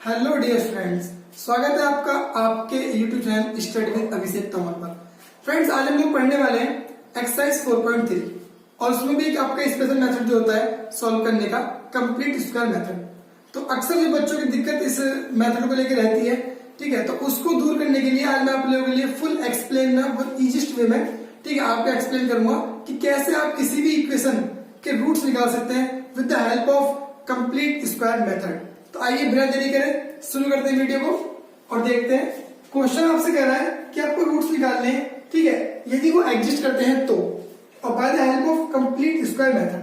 Hello dear friends, स्वागत है आपका आपके यूट्यूब चैनल स्टडी विद अभिषेक तोमर पर। फ्रेंड्स, आज हम लोग पढ़ने वाले हैं एक्सरसाइज 4.3 और उसमें भी एक आपका स्पेशल मेथड जो होता है सॉल्व करने का, कंप्लीट स्क्वायर मेथड। तो अक्सर जो बच्चों की दिक्कत इस मेथड को लेकर रहती है, ठीक है, तो उसको दूर करने के लिए आज मैं आप लोगों के लिए फुल एक्सप्लेन में बहुत इजीएस्ट वे में, ठीक है, आपको एक्सप्लेन करूंगा कि कैसे आप किसी भी इक्वेशन के रूट्स निकाल सकते हैं with the help of complete square method. तो आइए बिना देरी करें शुरू करते हैं वीडियो को और देखते हैं। क्वेश्चन आपसे कह रहा है कि आपको रूट्स निकालने हैं, ठीक है, यदि वो एग्जिस्ट करते हैं तो, और by the help of complete square method.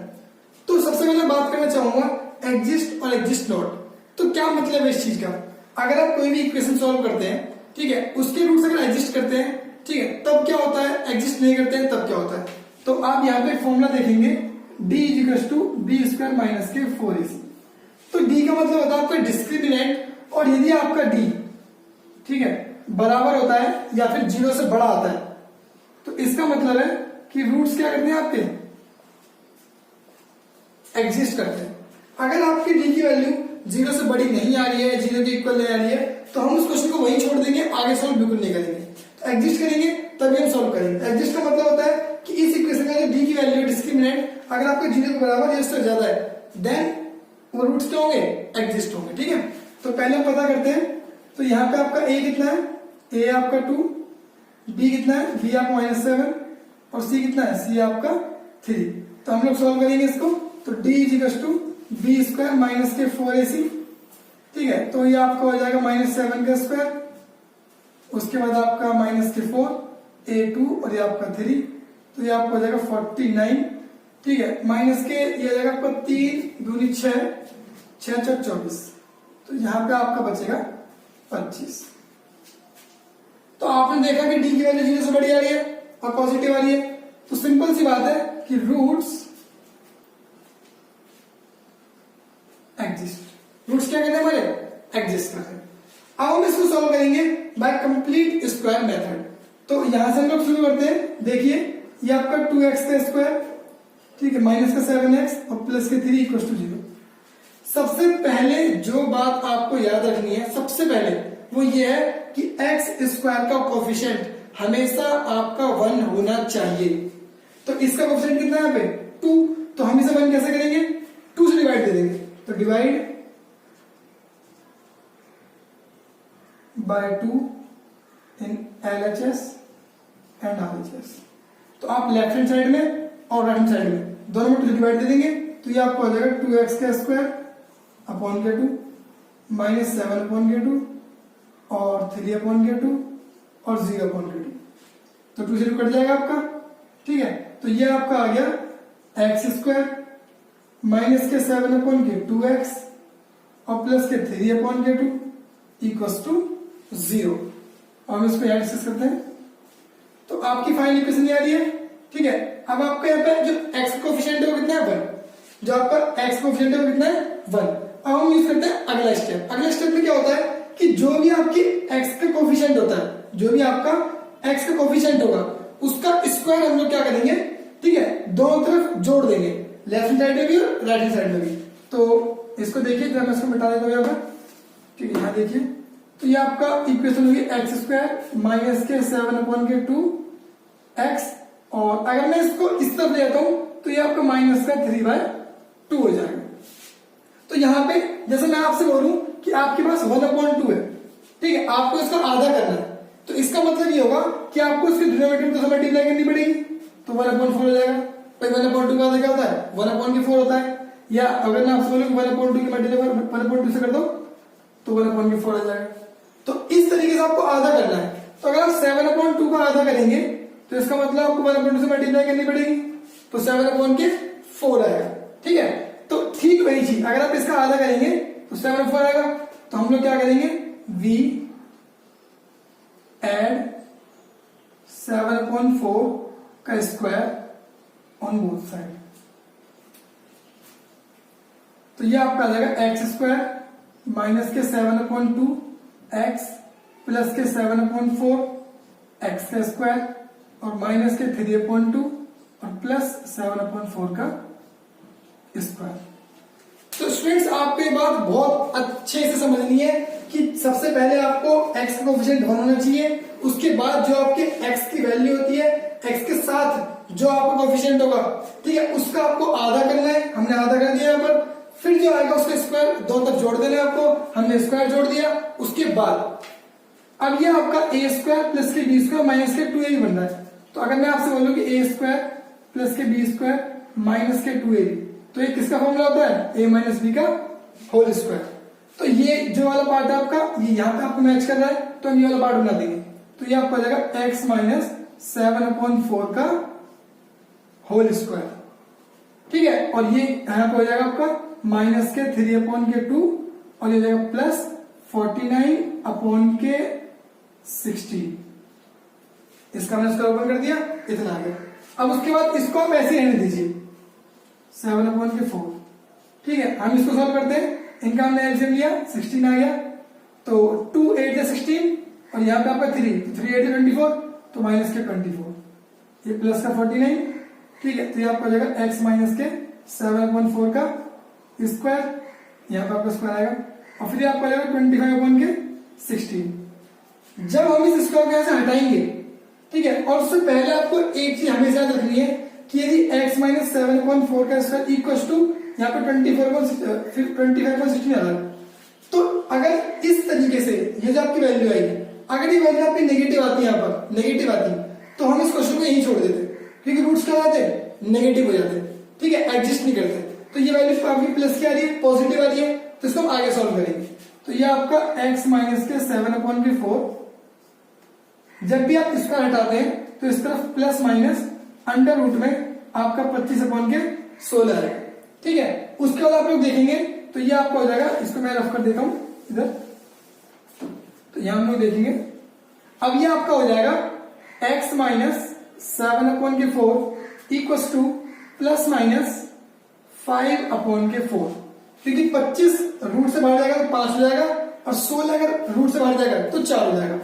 तो सबसे पहले बात करना चाहूंगा एग्जिस्ट और एग्जिस्ट नॉट। तो क्या मतलब है इस चीज का? अगर आप कोई भी इक्वेशन सॉल्व करते हैं, ठीक है, उसके रूट्स अगर एग्जिस्ट करते हैं, ठीक है, तब क्या होता है, एग्जिस्ट नहीं करते हैं तब क्या होता है। तो आप यहाँ पे फॉर्मूला देखेंगे d = b² - के 4ac। तो d का मतलब होता है आपका डिस्क्रिमिनेंट, और यदि आपका d, ठीक है, बराबर होता है या फिर 0 से बड़ा आता है तो इसका मतलब है कि रूट्स क्या करते हैं आपके, एग्जिस्ट करते हैं। अगर आपकी d की वैल्यू 0 से बड़ी नहीं आ रही है, 0 के इक्वल नहीं आ रही है, तो हम उस क्वेश्चन को वहीं छोड़ देंगे, आगे सॉल्व बिल्कुल नहीं करेंगे। तो एग्जिस्ट करेंगे तभी हम सॉल्व करेंगे। एग्जिस्ट का मतलब होता है कि इस इक्वेशन का जो d की वैल्यू डिस्क्रिमिनेंट अगर आपके 0 के बराबर या उससे ज्यादा है, देन वो रूट्स क्या होंगे, एग्जिस्ट होंगे, ठीक है। तो पहले हम पता करते हैं। तो यहाँ पे आपका a कितना है, a आपका 2, b कितना है, b आपका -7 और c कितना है, c आपका 3। तो हम लोग सॉल्व करेंगे इसको। तो d = b² - के 4ac, ठीक है। तो ये आपका हो जाएगा -7 का स्क्वायर, उसके बाद आपका -4 a2 और ये आपका 3, तो ये आपका हो जाएगा 49, ठीक है। माइनस के ये आ जाएगा आपका 3 दूनी 6, 6 × 24, तो यहाँ पे आपका बचेगा 25। तो आपने देखा कि d की वैल्यू 0 से बड़ी आ रही है और पॉजिटिव आ रही है, तो सिंपल सी बात है कि रूट्स एग्जिस्ट। रूट्स क्या कहते हैं हमारे, एग्जिस्ट करते हैं। अब हम इसको सॉल्व करेंगे बाय कंप्लीट स्क्वायर मेथड। तो यहां से हम लोग शुरू करते हैं। देखिए ये आपका 2x का स्क्वायर, ठीक है, -7x और +3 = 0। सबसे पहले जो बात आपको याद रखनी है, सबसे पहले वो ये है कि x² का कोफिशिएंट हमेशा आपका 1 होना चाहिए। तो इसका कोफिशिएंट कितना है यहाँ पे, 2। तो हम इसे 1 कैसे करेंगे, 2 से डिवाइड दे देंगे। तो divide by 2 in LHS and RHS। तो आप लेफ्ट हैंड साइड में और राइट हैंड साइड में दोनों में 2 डिवाइड दे देंगे। तो ये आपको हो जाएगा 2x² / 2 -7/2 और 3/2 और 0/2। तो 2 से कट जाएगा आपका, ठीक है। तो ये आपका आ गया x² - 7/2x और +3/2 = 0। और हम इसको यहाँ डिस्कस करते हैं। तो आपकी फाइनल इक्वेशन आ रही है, ठीक है। अब आपका यहाँ पे जो x कोफिशिएंट है वो कितना है, 1। जो आपका x कोफिशिएंट है वो कितना है, 1। अब हम यूज करते हैं अगला स्टेप। अगले स्टेप में क्या होता है कि जो भी आपकी x का कोफिशिएंट होता है, जो भी आपका x का कोफिशिएंट होगा उसका स्क्वायर हम लोग क्या करेंगे, ठीक है, दोनों तरफ जोड़ देंगे, लेफ्ट हैंड साइड में भी और राइट हैंड साइड में भी। तो इसको देखिए, जब मैं इसको मिटा देता हूँ यहाँ पर, ठीक है, यहाँ देखिए। तो ये आपका इक्वेशन होगी x² - के 7/2x, और अगर मैं इसको इस तरफ ले आता हूं तो ये आपका -3/2 हो जाएगा। तो यहां पे जैसे मैं आपसे बोलूं कि आपके पास 1/2 है, ठीक है, आपको इसका आधा करना है, तो इसका मतलब ये होगा कि आपको इसके डिनोमिनेटर को मल्टीप्लाई करनी पड़ेगी। तो 1/4 हो जाएगा। तो 1/2 का आधा क्या होता है, 1/4 होता है। या अगर मैं आपसे बोलूं कि 1/2 की मल्टीप्लाई 1/2 से कर दो तो 1/4 आ जाएगा। तो इस तरीके से आपको आधा करना है। तो अगर आप 7/2 का आधा करेंगे तो इसका मतलब आपको 1/2 से मल्टीप्लाई करनी पड़ेगी, तो 7/4 आएगा, ठीक है। तो ठीक वही चीज अगर आप इसका आधा करेंगे तो 7/4 आएगा। तो हम लोग क्या करेंगे, v एड 7/4 का स्क्वायर ऑन बोथ साइड। तो ये आपका आ जाएगा x² - के 7/2x + के 7/4 x का स्क्वायर और -के 3/2 और +7/4 का स्क्वायर। तो स्टूडेंट्स आपको ये बात बहुत अच्छे से समझनी है सबसे पहले आपको x का कोफिशिएंट 1 होना चाहिए, उसके बाद जो आपके x की वैल्यू होती है x के साथ जो आपका कोफिशिएंट होगा, ठीक है, उसका आपको आधा करना है, हमने आधा कर दिया यहाँ पर। फिर जो आएगा उसका स्क्वायर दोनों तरफ जोड़ देना है आपको, हमने स्क्वायर जोड़ दिया। उसके बाद अब ये आपका ए स्क्वायर प्लस के बी स्क्वायर माइनस के 2ab बन रहा है। तो अगर मैं आपसे बोलूं कि ए स्क्वायर प्लस के बी स्क्वायर माइनस के 2ab, तो ये किसका फॉर्मूला होता है? ए माइनस बी का होल स्क्वायर। तो ये जो वाला पार्ट है आपका, ये यहाँ पे आपको मैच कर रहा है, तो हम ये वाला पार्ट बना देंगे। तो ये आपको आ जाएगा x माइनस 7/4 का होल स्क्वायर, ठीक है। और ये यहाँ पे हो जाएगा आपका माइनस के 3/2 और ये हो जाएगा प्लस 49/16। इसका हमने इसका ओपन कर दिया, इतना आ गया। अब उसके बाद इसको आप ऐसे रहने दीजिए 7/4, ठीक है। हम इसको सॉल्व करते हैं, इनका हमने एलसीएम लिया 16 आ गया। तो 2 8 या 16 और यहाँ पे आपका 3, तो 3 8 24, तो माइनस के 24, ये प्लस का 49, ठीक है। तो ये आपका हो जाएगा x माइनस के 7/4 का स्क्वायर, यहाँ पे आपका स्क्वायर आएगा, और फिर आपका आएगा 25/16। जब हम इस स्क्वायर को यहाँ से हटाएंगे, ठीक है, और उससे पहले आपको एक चीज हमेशा याद रखनी है कि यदि x माइनस 7/4 का स्क्वायर इक्वल टू यहाँ पे 25/16 आ रहा है, तो अगर इस तरीके से ये जो आपकी वैल्यू आएगी, अगर ये वैल्यू आपकी नेगेटिव आती है, यहाँ पर नेगेटिव आती है, तो हम इस क्वेश्चन को यहीं छोड़ देते, क्योंकि रूट्स क्या आते हैं? नेगेटिव हो जाते हैं, ठीक है, एडजस्ट नहीं करते। तो ये वैल्यू आपकी प्लस की आ रही है, पॉजिटिव आ रही है, तो इसको हम आगे सॉल्व करेंगे। तो ये आपका x माइनस के 7/4, जब भी आप इसका हटाते हैं तो इस तरफ प्लस माइनस अंडर रूट में आपका 25/16 आएगा, ठीक है। उसके बाद आप लोग देखेंगे तो ये आपका हो जाएगा, इसको मैं रफ कर देता हूं इधर, तो यहां हम लोग देखेंगे। अब ये आपका हो जाएगा x minus 7/4 equal two plus minus 5/4, क्योंकि 25 रूट से बाहर जाएगा तो 5 हो जाएगा, और 16 अगर रूट से बाहर जाएगा तो 4 हो जाएगा।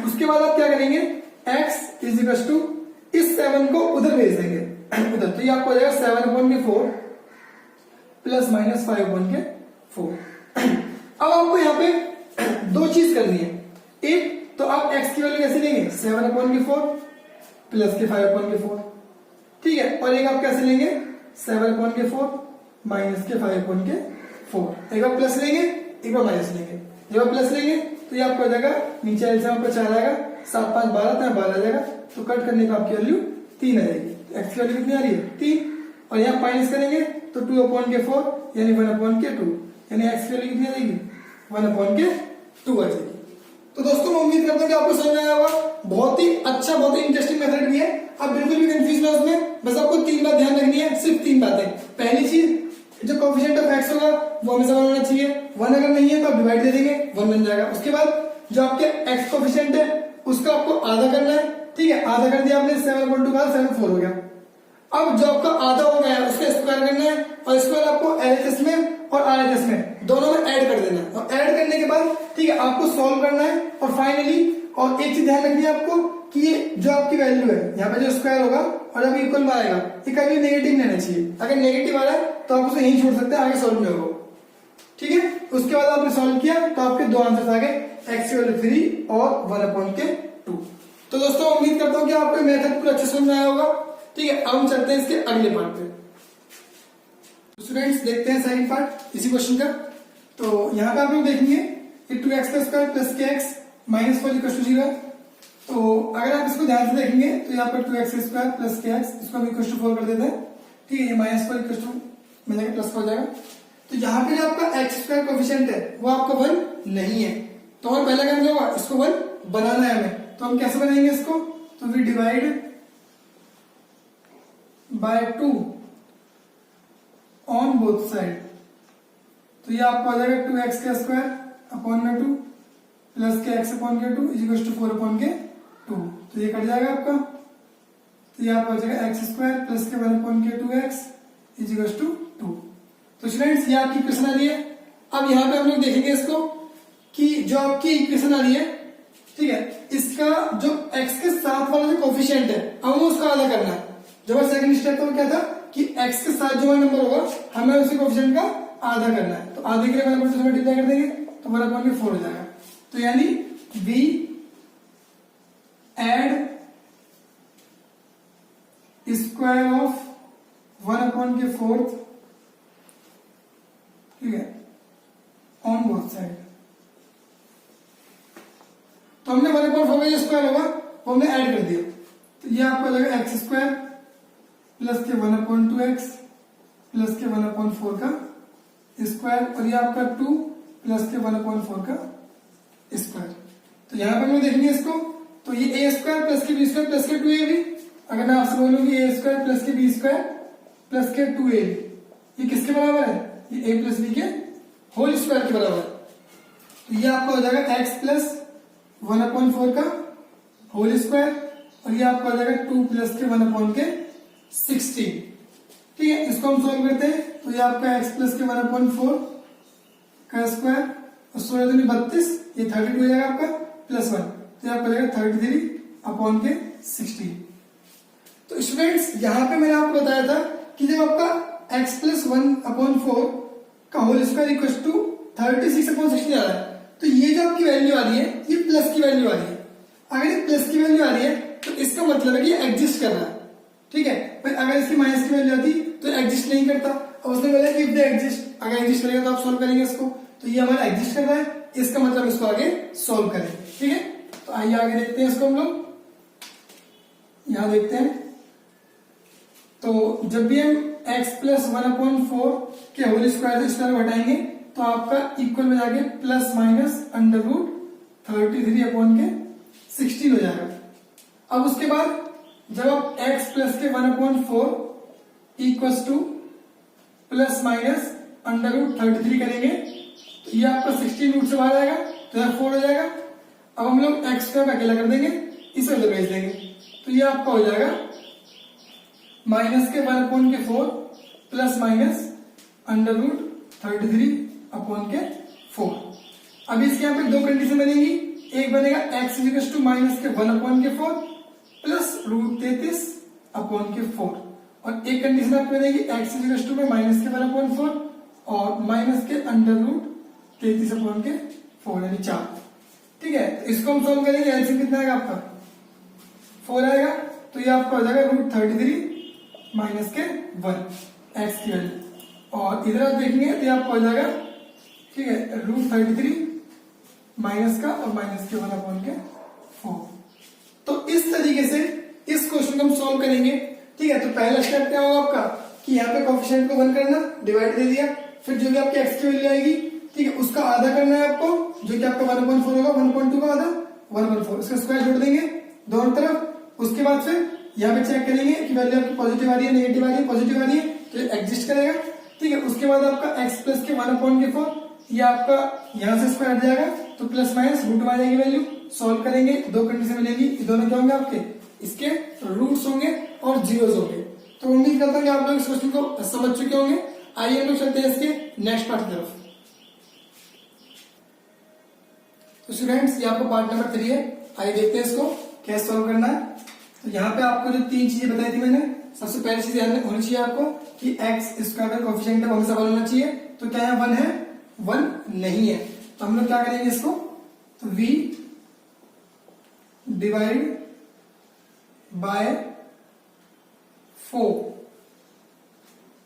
उसके बाद आप क्या करेंगे? x इज इक्वल टू इस 7 को उधर भेज देंगे उधर, तो ये आपको हो जाएगा 7/4 प्लस माइनस 5/4। अब आपको यहाँ पे दो चीज करनी है। एक तो आप x की वैल्यू कैसे लेंगे? 7/4 प्लस के 5/4, ठीक है। और एक आप कैसे लेंगे? 7/4 माइनस के 5/4। एक बार प्लस लेंगे, एक बार माइनस लेंगे। एक बार प्लस लेंगे तो ये आपको हो जाएगा, नीचे एलसीएम आपका 4 आएगा, 7 5 12, तो 12 आ जाएगा, तो कट करने का आपकी वैल्यु 3 आ जाएगी। तो x की वैल्यू कितनी आ रही है? 3। और यहाँ माइनस करेंगे तो 2/4 यानी 1/2, यानी x की वैल्यू कितनी आ जाएगी? 1/2 आ जाएगी। तो दोस्तों मैं उम्मीद करता हूँ कि आपको समझ में आया होगा। बहुत ही अच्छा, बहुत ही इंटरेस्टिंग मेथड भी है। आप बिल्कुल भी कंफ्यूज ना उसमें, बस आपको 3 बात ध्यान रखनी है, सिर्फ 3 बातें। पहली चीज, जो कोएफिशिएंट ऑफ x होगा वो हमेशा 1 होना चाहिए। 1 अगर नहीं है तो आप डिवाइड दे देंगे, 1 बन जाएगा। उसके बाद जो आपके x कोएफिशिएंट है उसका आपको आधा करना है, ठीक है। आधा कर दिया आपने, 7/2 का 7/4 हो गया। अब जो आपका आधा हो गया है उसका स्क्वायर करना है, और स्क्वायर आपको LHS में और RHS में दोनों में ऐड कर देना है। और ऐड करने के बाद, ठीक है, आपको सॉल्व करना है। और फाइनली और एक चीज ध्यान रखनी है आपको कि ये जो आपकी वैल्यू है, यहाँ पे जो स्क्वायर होगा और जब इक्वल में आएगा, ये कभी नेगेटिव नहीं रहना चाहिए। अगर नेगेटिव आ रहा है तो आप उसे यहीं छोड़ सकते हैं, आगे सॉल्व में होगा, ठीक है। उसके बाद आपने सॉल्व किया तो आपके दो आंसर आ गए, x की वैल्यू 3 और 1/2। तो दोस्तों उम्मीद करता हूँ कि आपको मेथड पूरा अच्छे समझ में आया होगा, ठीक है। अब हम चलते हैं इसके अगले पार्ट पे। तो स्टूडेंट्स देखते हैं सेकंड पार्ट इसी क्वेश्चन का। तो यहाँ पे आप लोग देखेंगे कि 2x² plus kx minus 4 equal to 0 है। तो अगर आप इसको ध्यान से देखेंगे तो यहाँ पर 2x² प्लस kx, इसको हम इक्वल टू 4 कर देते हैं, ठीक है। ये माइनस 4 इक्वल टू मिलेगा, प्लस 4 हो जाएगा। तो यहाँ पे जो आपका x² कोएफिशिएंट है वो आपका 1 नहीं है, तो और पहला काम क्या होगा? इसको 1 बनाना है हमें। तो हम कैसे बनाएंगे इसको? तो we divide by 2 on both side. तो ये आपको आ जाएगा 2x² अपॉन में 2 plus kx/2 is equal to 4/2। तो ये कट जाएगा आपका, तो ये आपको आ जाएगा x² प्लस के 1/2x इज इक्वल टू 2। तो स्टूडेंट्स ये आपकी इक्वेशन आ रही है। अब यहाँ पे हम लोग देखेंगे इसको कि जो आपकी इक्वेशन आ रही है, ठीक है, इसका जो x के साथ वाला जो कोएफिशिएंट है हमें उसका आधा करना है। जो हमारा सेकंड स्टेप था वो क्या था कि x के साथ जो नंबर होगा हमें उसी कोएफिशिएंट का आधा करना है। तो आधे के लिए 1/2 से मल्टीप्लाई कर देंगे तो 1/4 हो जाएगा। तो यानी वी एड स्क्वायर ऑफ 1/4, ठीक है, ऑन बोथ साइड। तो हमने 1/4 का जो स्क्वायर होगा वो हमने ऐड कर दिया, तो ये आपको लगेगा एक्स स्क्वायर प्लस के 1/2x प्लस के 1/4 का स्क्वायर, और ये आपका 2 प्लस के 1/4 का स्क्वायर। तो यहां पर मैं देखेंगे इसको, तो ये ए स्क्वायर प्लस के बी स्क्वायर प्लस के 2ab, अगर मैं आपसे बोलूंगी ए स्क्वायर प्लस के बी स्क्वायर प्लस के 2ab, ये किसके बराबर है? ये ए प्लस बी के होल स्क्वायर के बराबर है। तो ये आपका हो जाएगा एक्स प्लस 1/4 का होल स्क्वायर, और ये आपका हो जाएगा 2 प्लस के 1/16, ठीक है। इसको हम सॉल्व करते हैं, तो ये आपका x प्लस के 1/4 का स्क्वायर और 16 दूनी 32, ये 32 हो जाएगा आपका प्लस 1, तो ये आपका हो जाएगा 33/16। तो स्टूडेंट्स यहाँ पे मैंने आपको बताया था कि जब आपका x प्लस 1/4 का होल स्क्वायर इक्वल टू 36/16 आ रहा है, तो ये जो आपकी वैल्यू आ रही है ये प्लस की वैल्यू आ रही है। अगर ये प्लस की वैल्यू आ रही है तो इसका मतलब है कि ये एग्जिस्ट कर रहा है, ठीक है। पर अगर इसकी माइनस की वैल्यू आती तो एग्जिस्ट नहीं करता, और उसने बोला कि इफ दे एग्जिस्ट, अगर एग्जिस्ट करेगा तो आप सॉल्व करेंगे इसको, तो ये हमारा एग्जिस्ट कर रहा है, इसका मतलब इसको आगे सॉल्व करें, ठीक है। तो आइए आगे देखते हैं इसको हम लोग, यहां देखते हैं। तो जब भी हम x प्लस 1/4 के होल स्क्वायर से स्क्वायर घटाएंगे तो आपका इक्वल में जाके प्लस माइनस √33/16 हो जाएगा। अब उसके बाद जब आप x प्लस के 1/4 इक्वल टू प्लस माइनस √33 करेंगे तो ये आपका 16 रूट से बाहर आएगा, तो यह 4 हो जाएगा। अब हम लोग x स्क्वायर अकेला कर देंगे, इसे उधर भेज देंगे, तो ये आपका हो जाएगा माइनस के 1/4 प्लस माइनस √33/4। अब इसके यहाँ पे दो कंडीशन बनेगी, एक बनेगा x इक्वल टू माइनस के 1/4 प्लस √33/4, और एक कंडीशन आपकी बनेगी x इक्वल टू में माइनस के 1/4 और माइनस के √33/4 यानी 4, ठीक है। तो इसको हम सॉल्व करेंगे, एलसीएम कितना आएगा आपका 4 आएगा, तो ये आपका हो जाएगा √33 माइनस के 1 एक्स की वैल्यू, और इधर आप देखेंगे तो आपको हो जाएगा, ठीक है, √33 माइनस का और माइनस के 1/4। तो इस तरीके से इस क्वेश्चन को हम सॉल्व करेंगे, ठीक है। तो पहला स्टेप क्या होगा आपका कि यहाँ पे कोएफिशिएंट को 1 करना, डिवाइड दे दिया, फिर जो भी आपके एक्स की वैल्यू आएगी, ठीक है, उसका आधा करना है आपको, जो कि आपका 1/4 होगा, 1.2 का आधा 1/4, इसका स्क्वायर जोड़ देंगे दोनों तरफ। उसके बाद फिर यहाँ पे चेक करेंगे कि वैल्यू आपकी पॉजिटिव आ रही है, नेगेटिव आ रही है, पॉजिटिव आ रही है तो ये एग्जिस्ट करेगा, ठीक है। उसके बाद आपका x प्लस के 1/4 ये आपका यहाँ से स्क्वायर हट जाएगा, तो प्लस माइनस रूट में आ जाएगी वैल्यू, सॉल्व करेंगे, दो कंडीशन मिलेगी, दोनों क्या होंगे आपके, इसके रूट्स होंगे और जीरोस होंगे। तो उम्मीद करता हूँ कि आप लोग इस क्वेश्चन को समझ चुके होंगे। आइए हम लोग चलते हैं इसके नेक्स्ट पार्ट की तरफ। तो स्टूडेंट्स ये आपको पार्ट नंबर 3 है, आइए देखते हैं इसको कैसे सॉल्व करना है। तो यहाँ पे आपको जो 3 चीजें बताई थी मैंने, सबसे पहली चीज होनी चाहिए आपको कि x स्क्वायर का कोएफिशिएंट हमेशा 1 होना चाहिए, तो क्या है 1 है, 1 नहीं है। तो हम लोग क्या करेंगे इसको, तो v divide by 4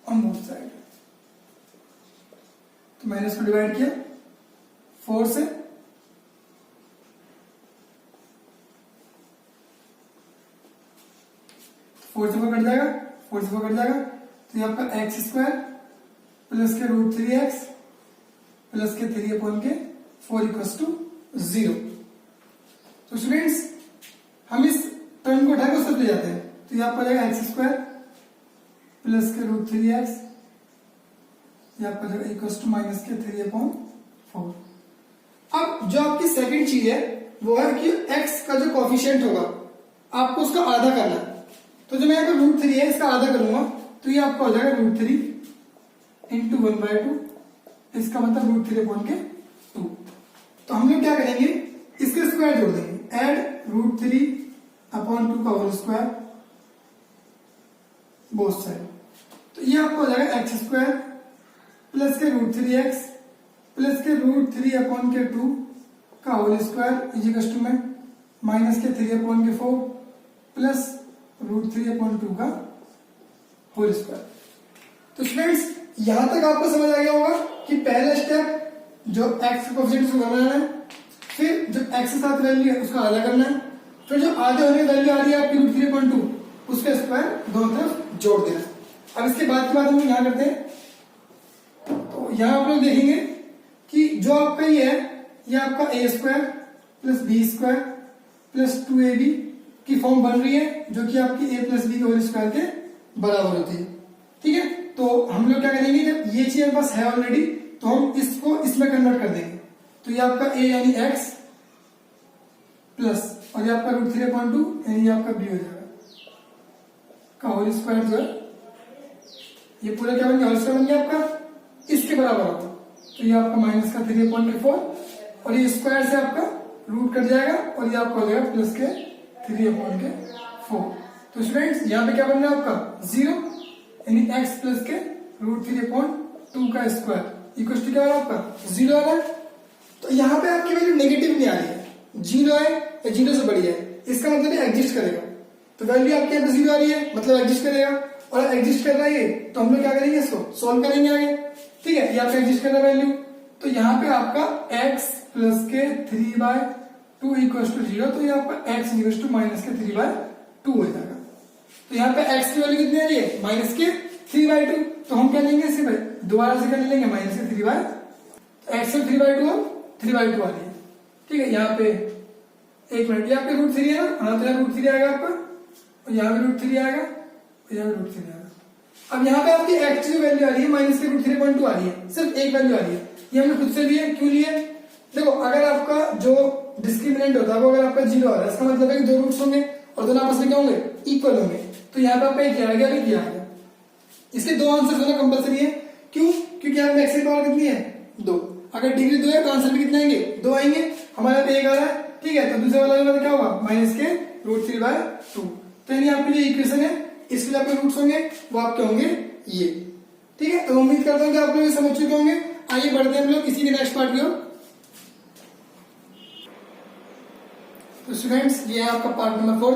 on both side, तो मैंने इसको डिवाइड किया 4 से, 4 से 4 कट जाएगा, 4 से 4 कट जाएगा, तो ये आपका एक्स स्क्वायर प्लस के √3x प्लस के 3/4 इक्वल्स टू 0। तो स्टूडेंट्स हम इस टर्म को उठाकर उस तरफ ले जाते हैं, तो ये आपका जाएगा एक्स स्क्वायर प्लस के √3x, ये आपका जाएगा इक्वल्स टू माइनस के 3/4। अब जो आपकी सेकंड चीज है वो है कि x का जो कोएफिशिएंट होगा आपको उसका आधा करना है। तो जो मैं यहाँ पे √3 है इसका आधा करूंगा, तो ये आपका हो जाएगा √3 इंटू 1/2, इसका मतलब √3/2। तो हम लोग क्या करेंगे, इसके स्क्वायर जोड़ देंगे, ऐड √3/2 का होल स्क्वायर बोथ साइड, तो ये आपको हो जाएगा एक्स स्क्वायर प्लस के √3x प्लस के √3/2 का whole square is equal to में माइनस के 3/4 प्लस √3/2 का होल स्क्वायर। तो स्टूडेंट्स यहां तक आपको समझ आ गया होगा कि पहला स्टेप जो एक्स कोएफिशिएंट को बनाना है, फिर जो एक्स के साथ वैल्यू है उसका आधा करना है, फिर जो आधे होने की वैल्यू आ रही है आपकी √3/2 उसका स्क्वायर दोनों तरफ जोड़ देना। अब इसके बाद की बात हम यहां करते हैं। तो यहां आप लोग देखेंगे कि जो आपका ये है ये आपका a² plus b² plus 2ab की फॉर्म बन रही है, जो कि आपकी a प्लस b के होल स्क्वायर के बराबर होती है। ठीक है, तो हम लोग क्या करेंगे, जब ये चीज हमारे पास है ऑलरेडी तो हम इसको इसमें कन्वर्ट कर देंगे। तो ये आपका a यानी x प्लस और ये आपका √3/2 यानी ये आपका b हो जाएगा का होल स्क्वायर जो है ये पूरा क्या बन गया, होल स्क्वायर बन गया आपका इसके बराबर होगा। तो ये आपका माइनस का 3/4 और ये स्क्वायर से आपका रूट कट जाएगा और ये आपका हो जाएगा प्लस के 3/4। तो स्टूडेंट्स यहाँ पे क्या बन रहा है आपका 0 यानी x प्लस के √3/2 का स्क्वायर इक्वल टू क्या हो रहा है आपका 0 आ रहा है। तो यहाँ पे आपकी वैल्यू नेगेटिव नहीं आ रही है, 0 है या 0 से बड़ी है, इसका मतलब ये एग्जिस्ट करेगा। तो वैल्यू आपके यहाँ पे 0 आ रही है मतलब एग्जिस्ट करेगा, और एग्जिस्ट कर रहा है ये तो हम लोग क्या करेंगे, इसको सोल्व करेंगे आगे। ठीक है, ये आपका एग्जिस्ट कर रहा है वैल्यू, तो यहाँ पे आपका x प्लस के 3/2 इक्वल टू 0, तो ये आपका x इक्वल टू माइनस के 3/2 हो जाएगा। तो यहाँ पे x की वैल्यू कितनी आ रही है, माइनस के 3/2, तो हम क्या लेंगे इसे भाई दोबारा से कर लेंगे माइनस के 3/2, तो x से 3/2 और 3/2 आ रही है। ठीक है, यहाँ पे एक मिनट, ये आपके √3 है ना, हाँ तो यहाँ √3 आएगा आपका, और यहाँ पे √3 आएगा, और यहाँ पे √3 आएगा। अब यहाँ पे आपकी x की वैल्यू आ रही है माइनस के √3/2 आ रही है, सिर्फ एक वैल्यू आ रही है, ये हमने खुद से लिए, क्यों लिए, देखो अगर आपका जो डिस्क्रिमिनेंट होता है वो अगर आपका 0 आ रहा है, इसका मतलब है कि दो रूट्स होंगे और दोनों आपस में क्या होंगे, इक्वल होंगे। तो यहाँ पे आपका एक आ गया, एक आ गया, इसके दो आंसर होना कंपलसरी है। क्यों, क्योंकि यहाँ पे x की पावर कितनी है 2, अगर डिग्री 2 है तो आंसर भी कितने आएंगे 2 आएंगे, हमारे पे 1 आ रहा है। ठीक है, तो दूसरे वाला क्या होगा माइनस के √3/2। तो यानी आपकी जो इक्वेशन है इसके लिए आपके रूट्स होंगे वो आपके होंगे ये। ठीक है, तो उम्मीद करता हूँ कि आप लोग ये समझ चुके होंगे। आइए बढ़ते हैं हम लोग इसी के नेक्स्ट पार्ट की ओर। तो स्टूडेंट्स ये है आपका पार्ट नंबर 4,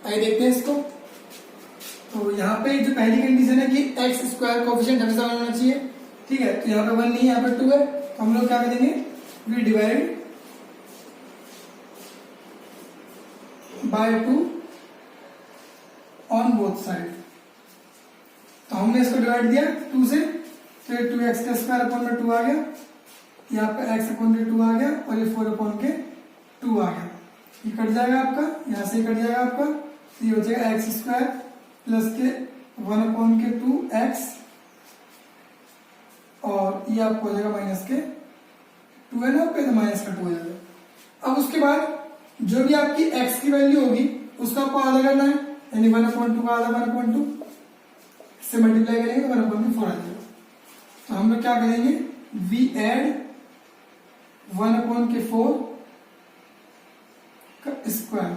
आइए देखते हैं इसको। तो यहाँ पे जो पहली कंडीशन है कि x² कोएफिशिएंट हमेशा 1 होना चाहिए। ठीक है, तो यहाँ पे 1 नहीं, यहाँ पे 2 है, तो हम लोग क्या करेंगे, we divide by 2 on both side. तो हमने इसको डिवाइड दिया 2 से, तो ये 2x² 2 आ गया, यहाँ पे x/2 आ गया, और ये 4/2 आ गया। ये कट जाएगा आपका, यहाँ से कट जाएगा आपका, तो ये हो जाएगा x² प्लस के 1/2x, और ये आपको हो जाएगा माइनस के 2 है ना आपका, तो माइनस का 2 हो जाएगा। अब उसके बाद जो भी आपकी x की वैल्यू होगी उसका आपको आधा करना है, यानी 1/2 का आधा 1/2 से मल्टीप्लाई करेंगे तो 1/4 आ जाएगा। तो हम लोग क्या करेंगे, वी एड 1/4 का स्क्वायर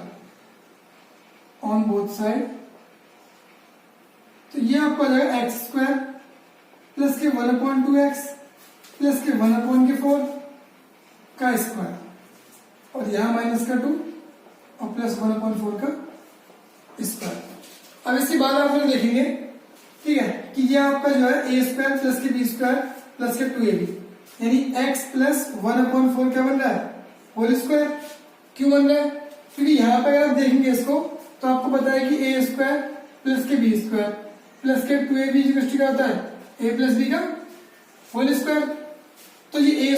ऑन बोथ साइड। तो ये आपको आ जाएगा x² प्लस के 1/2x प्लस के 1/4 का स्क्वायर, और यहां माइनस का 2 और प्लस 1/4 का स्क्वायर। अब इसके बाद आप लोग देखेंगे, ठीक है, कि ये आपका जो है a² प्लस के b² प्लस के 2ab, यानी x प्लस 1/4 क्या बन रहा है, होल स्क्वायर। क्यों बन रहा है, क्योंकि यहाँ पे अगर आप देखेंगे इसको तो आपको पता है कि a² प्लस के b² प्लस के 2ab क्या होता है, a प्लस b का होल स्क्वायर। तो ये a²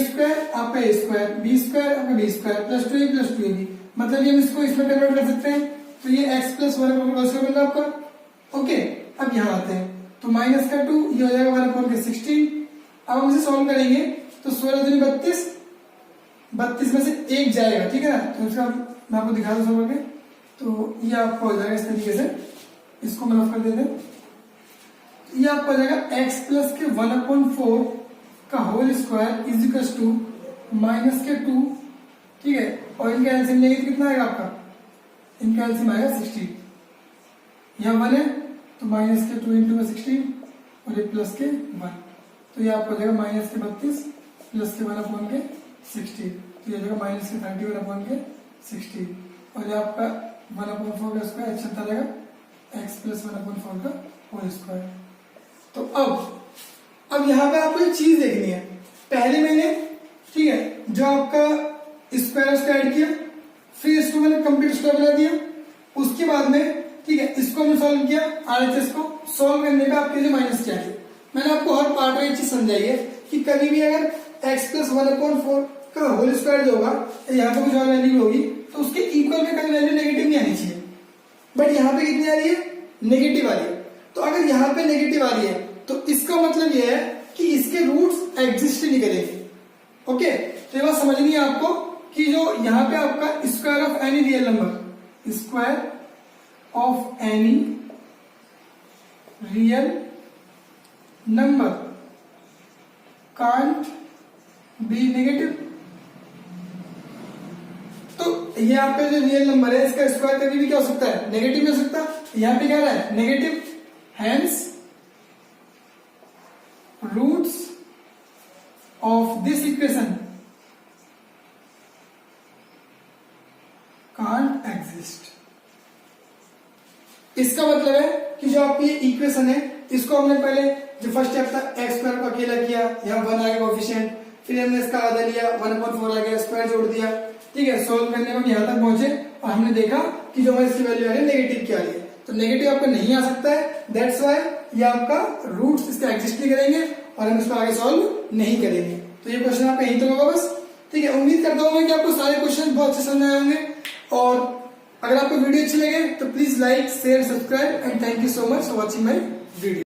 आपका a², b² आपका b² plus 2a plus 2ab, मतलब ये हम इसको इसमें कन्वर्ट कर सकते हैं। तो ये x प्लस 1/4 बन रहा है आपका। ओके, अब यहाँ आते हैं, तो माइनस का 2 ये हो जाएगा 1/16। अब हम इसे सॉल्व करेंगे तो 16 दूनी 32, 32 में से 1 जाएगा, ठीक है ना, तो इसका मैं आपको दिखा दूं सॉल्व करके। तो ये आपका हो जाएगा इस तरीके से, इसको मैं रफ कर देते हैं। ये आपका हो जाएगा x प्लस के 1/4 का whole square is equal to minus के 2, ठीक है, और इनका एलसीएम लेंगे तो कितना आएगा आपका, इनका एलसीएम आएगा 16। यहाँ 1 है तो माइनस के 2 इंटू 16 और ये प्लस के 1, तो ये आपको हो जाएगा माइनस के 32 प्लस के 1/16। तो ये जाएगा माइनस के 31 अपॉन के 60 और ये आपका 1/4 का स्क्वायर अच्छा चलता रहेगा x प्लस 1/4 का होल स्क्वायर। तो अब यहाँ पे आपको एक चीज देखनी है। पहले मैंने ठीक है जो आपका स्क्वायर उसका ऐड किया, फिर इसको मैंने कंप्लीट स्क्वायर बना दिया, उसके बाद में ठीक है इसको हमने सॉल्व किया RHS को सॉल्व करने पे आपके लिए माइनस क्या है। मैंने आपको हर पार्ट में एक चीज समझाई है कि कभी भी अगर x प्लस 1/4 का होल स्क्वायर जो होगा यहाँ पे कुछ और वैल्यू होगी तो उसके इक्वल में कभी वैल्यू नेगेटिव नहीं आनी चाहिए, बट यहाँ पे कितनी आ रही है नेगेटिव आ रही है। तो अगर यहाँ पे नेगेटिव आ रही है तो इसका मतलब यह है कि इसके रूट्स एग्जिस्ट नहीं करेंगे। ओके, तो ये बात समझनी है आपको कि जो यहाँ पे आपका square of any real number, square of any real number can't be negative. तो ये आपका जो रियल नंबर है इसका स्क्वायर कभी भी क्या हो सकता है नेगेटिव में हो सकता है। यहां पे क्या रहा है negative, hence roots of this equation can't exist. इसका मतलब है कि जो आपकी ये इक्वेशन है इसको हमने पहले जो फर्स्ट स्टेप था एक्स स्क्वायर को अकेला किया, यहाँ 1 आ गया कोएफिशिएंट, फिर हमने इसका आधा लिया 1/4 आ गया, स्क्वायर जोड़ दिया, ठीक है। सोल्व करने में हम यहाँ तक पहुंचे और हमने देखा कि जो हमारी इसकी वैल्यू आ रही है नेगेटिव की आ रही है। तो नेगेटिव आपका नहीं आ सकता है, दैट्स वाई ये आपका रूट्स इसका एग्जिस्ट नहीं करेंगे और हम इसको आगे सॉल्व नहीं करेंगे। तो ये क्वेश्चन आपका यहीं तक होगा बस, ठीक है। उम्मीद करता हूँ कि आपको सारे क्वेश्चन बहुत अच्छे समझ आए होंगे और अगर आपको वीडियो अच्छी लगे तो please like share subscribe and thank you so much for watching my video.